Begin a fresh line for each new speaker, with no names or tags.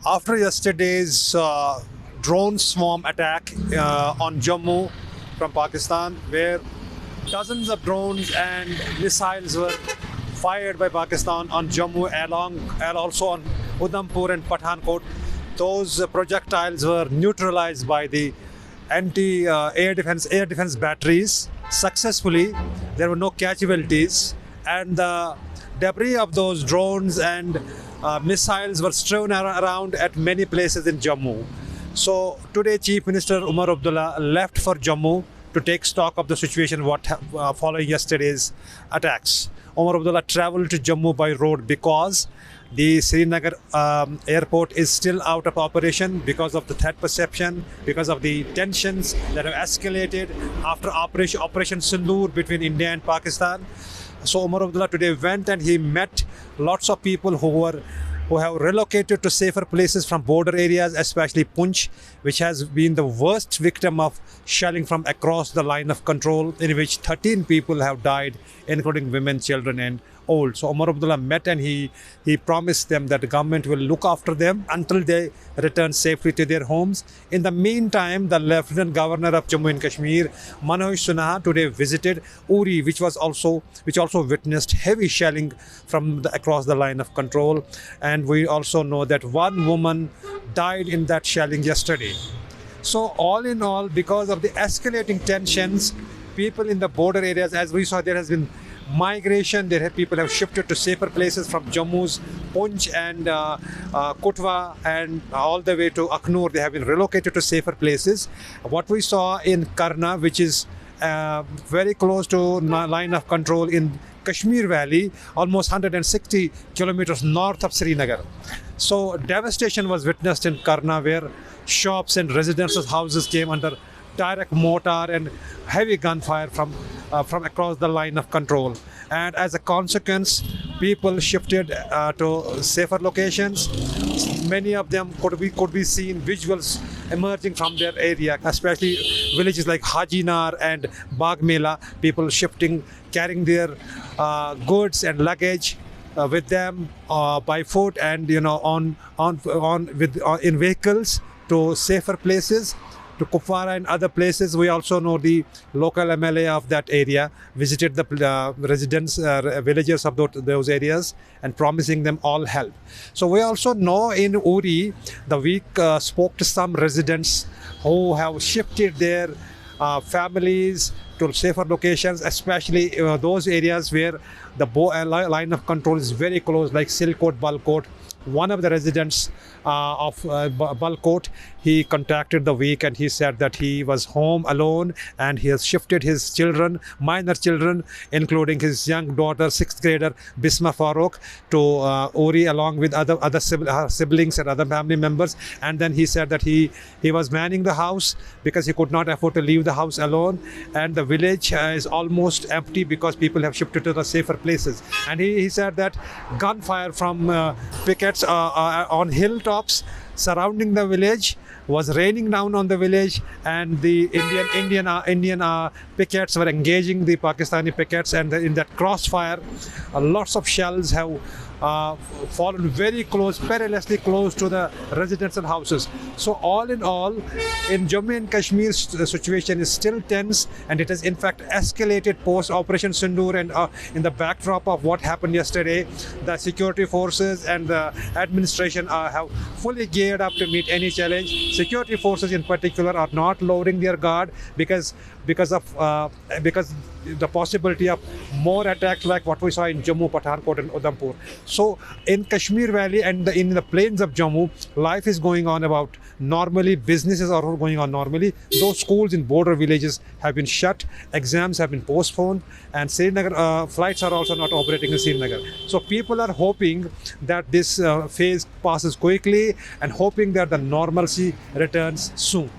After yesterday's drone swarm attack on Jammu from Pakistan, where dozens of drones and missiles were fired by Pakistan on Jammu and also on Udhampur and Pathankot, those projectiles were neutralized by the air defense batteries successfully. There were no casualties, and the debris of those drones and missiles were strewn around at many places in Jammu. So today, Chief Minister Omar Abdullah left for Jammu to take stock of the situation following yesterday's attacks. Omar Abdullah traveled to Jammu by road because the Srinagar airport is still out of operation because of the threat perception, because of the tensions that have escalated after Operation Sindoor between India and Pakistan. So Omar Abdullah today went and he met lots of people who have relocated to safer places from border areas, especially Poonch, which has been the worst victim of shelling from across the line of control, in which 13 people have died, including women, children, and old. So Omar Abdullah met and he promised them that the government will look after them until they return safely to their homes. In the meantime, the Lieutenant Governor of Jammu and Kashmir, Manoj Sinha, today visited Uri, which also witnessed heavy shelling from across the line of control. And we also know that one woman died in that shelling yesterday. So all in all, because of the escalating tensions, people in the border areas, as we saw, there has been migration. People have shifted to safer places from Jammu's Poonch and Kutwa and all the way to Aknoor. They have been relocated to safer places. What we saw in Karna, which is very close to line of control in Kashmir Valley, almost 160 kilometers north of Srinagar. So devastation was witnessed in Karna, where shops and residential houses came under direct mortar and heavy gunfire from across the line of control. And as a consequence, people shifted to safer locations. Many of them could be seen visuals emerging from their area, especially villages like Hajinar and Bagmela. People shifting, carrying their goods and luggage with them by foot and in vehicles to safer places, to Kupwara and other places. We also know the local MLA of that area visited the villagers of those areas and promising them all help. So we also know in Uri, we spoke to some residents who have shifted their families to safer locations, especially those areas where the line of control is very close, like Silkot, Balkot. One of the residents of Balkot, he contacted the week and he said that he was home alone and he has shifted his children, minor children, including his young daughter, 6th grader Bisma Farooq, to Uri along with other siblings and other family members. And then he said that he was manning the house because he could not afford to leave the house alone. And the village is almost empty because people have shifted to the safer places. And he said that gunfire from pickets on hilltops surrounding the village was raining down on the village, and the Indian pickets were engaging the Pakistani pickets, and in that crossfire, lots of shells have fallen very close, perilously close to the residential houses. So all in all, in Jammu and Kashmir, the situation is still tense, and it has in fact escalated post Operation Sindoor. And in the backdrop of what happened yesterday, the security forces and the administration have fully geared up to meet any challenge. Security forces in particular are not lowering their guard because the possibility of more attacks like what we saw in Jammu, Pathankot and Udhampur. So in Kashmir Valley and in the plains of Jammu, life is going on about normally, businesses are going on normally. Those schools in border villages have been shut, exams have been postponed, and Srinagar flights are also not operating in Srinagar. So people are hoping that this phase passes quickly and hoping that the normalcy returns soon.